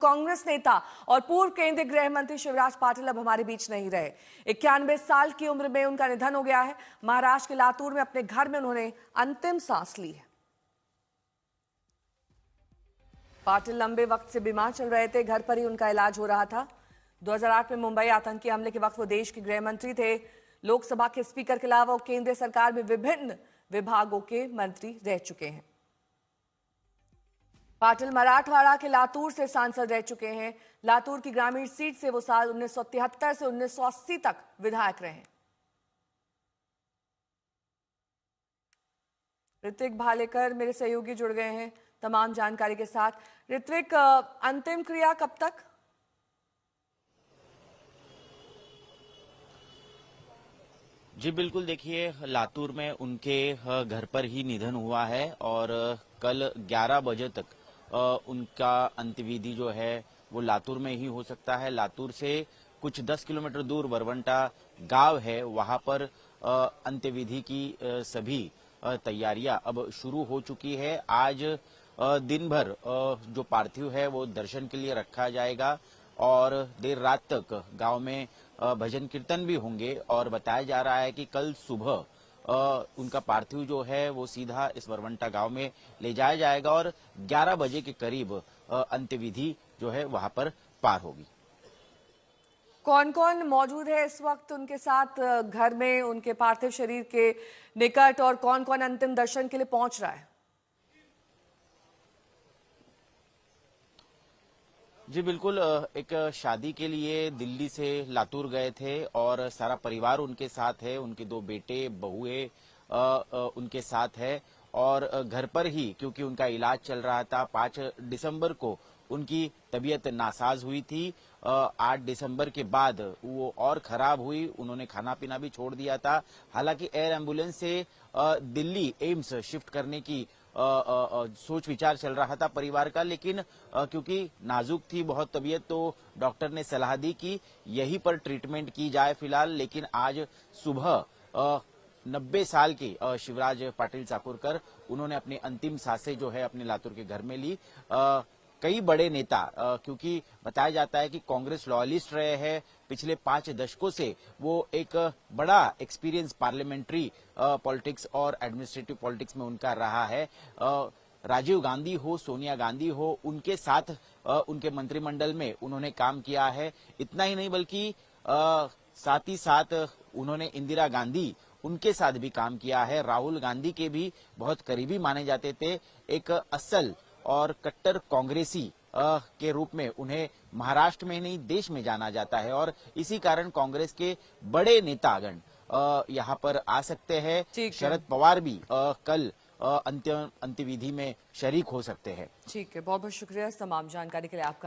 कांग्रेस नेता और पूर्व केंद्रीय गृह मंत्री शिवराज पाटिल अब हमारे बीच नहीं रहे। 91 साल की उम्र में उनका निधन हो गया है। महाराष्ट्र के लातूर में अपने घर में उन्होंने अंतिम सांस ली है। पाटिल लंबे वक्त से बीमार चल रहे थे, घर पर ही उनका इलाज हो रहा था। 2008 में मुंबई आतंकी हमले के वक्त वो देश के गृह मंत्री थे। लोकसभा के स्पीकर के अलावा वो केंद्रीय सरकार में विभिन्न विभागों के मंत्री रह चुके हैं। पाटिल मराठवाड़ा के लातूर से सांसद रह चुके हैं। लातूर की ग्रामीण सीट से वो साल 1973 से 1980 तक विधायक रहे। ऋत्विक भालेकर मेरे सहयोगी जुड़ गए हैं तमाम जानकारी के साथ। ऋत्विक, अंतिम क्रिया कब तक? जी बिल्कुल, देखिए लातूर में उनके घर पर ही निधन हुआ है और कल 11 बजे तक उनका अंत्यविधि जो है वो लातूर में ही हो सकता है। लातूर से कुछ 10 किलोमीटर दूर बरवंटा गांव है, वहां पर अंत्यविधि की सभी तैयारियां अब शुरू हो चुकी है। आज दिन भर जो पार्थिव है वो दर्शन के लिए रखा जाएगा और देर रात तक गांव में भजन कीर्तन भी होंगे और बताया जा रहा है कि कल सुबह उनका पार्थिव जो है वो सीधा इस बरवंटा गांव में ले जाया जाएगा और 11 बजे के करीब अंत्यविधि जो है वहां पर पार होगी। कौन कौन मौजूद है इस वक्त उनके साथ घर में, उनके पार्थिव शरीर के निकट, और कौन कौन अंतिम दर्शन के लिए पहुंच रहा है? जी बिल्कुल, एक शादी के लिए दिल्ली से लातूर गए थे और सारा परिवार उनके साथ है। उनके 2 बेटे बहुएं उनके साथ है और घर पर ही क्योंकि उनका इलाज चल रहा था। 5 दिसंबर को उनकी तबीयत नासाज हुई थी। 8 दिसंबर के बाद वो और खराब हुई, उन्होंने खाना पीना भी छोड़ दिया था। हालांकि एयर एम्बुलेंस से दिल्ली एम्स शिफ्ट करने की सोच विचार चल रहा था परिवार का, लेकिन क्योंकि नाजुक थी बहुत तबीयत, तो डॉक्टर ने सलाह दी कि यहीं पर ट्रीटमेंट की जाए फिलहाल। लेकिन आज सुबह 90 साल के शिवराज पाटिल चाकूरकर उन्होंने अपनी अंतिम सांसें जो है अपने लातूर के घर में ली। कई बड़े नेता, क्योंकि बताया जाता है कि कांग्रेस लॉयलिस्ट रहे हैं पिछले 5 दशकों से, वो एक बड़ा एक्सपीरियंस पार्लियामेंट्री पॉलिटिक्स और एडमिनिस्ट्रेटिव पॉलिटिक्स में उनका रहा है। राजीव गांधी हो, सोनिया गांधी हो, उनके साथ उनके मंत्रिमंडल में उन्होंने काम किया है। इतना ही नहीं बल्कि साथ ही साथ उन्होंने इंदिरा गांधी, उनके साथ भी काम किया है। राहुल गांधी के भी बहुत करीबी माने जाते थे। एक असल और कट्टर कांग्रेसी के रूप में उन्हें महाराष्ट्र में नहीं देश में जाना जाता है और इसी कारण कांग्रेस के बड़े नेतागण यहाँ पर आ सकते हैं। शरद पवार भी कल अंत्यविधि में शरीक हो सकते हैं। ठीक है, बहुत बहुत शुक्रिया तमाम जानकारी के लिए आपका।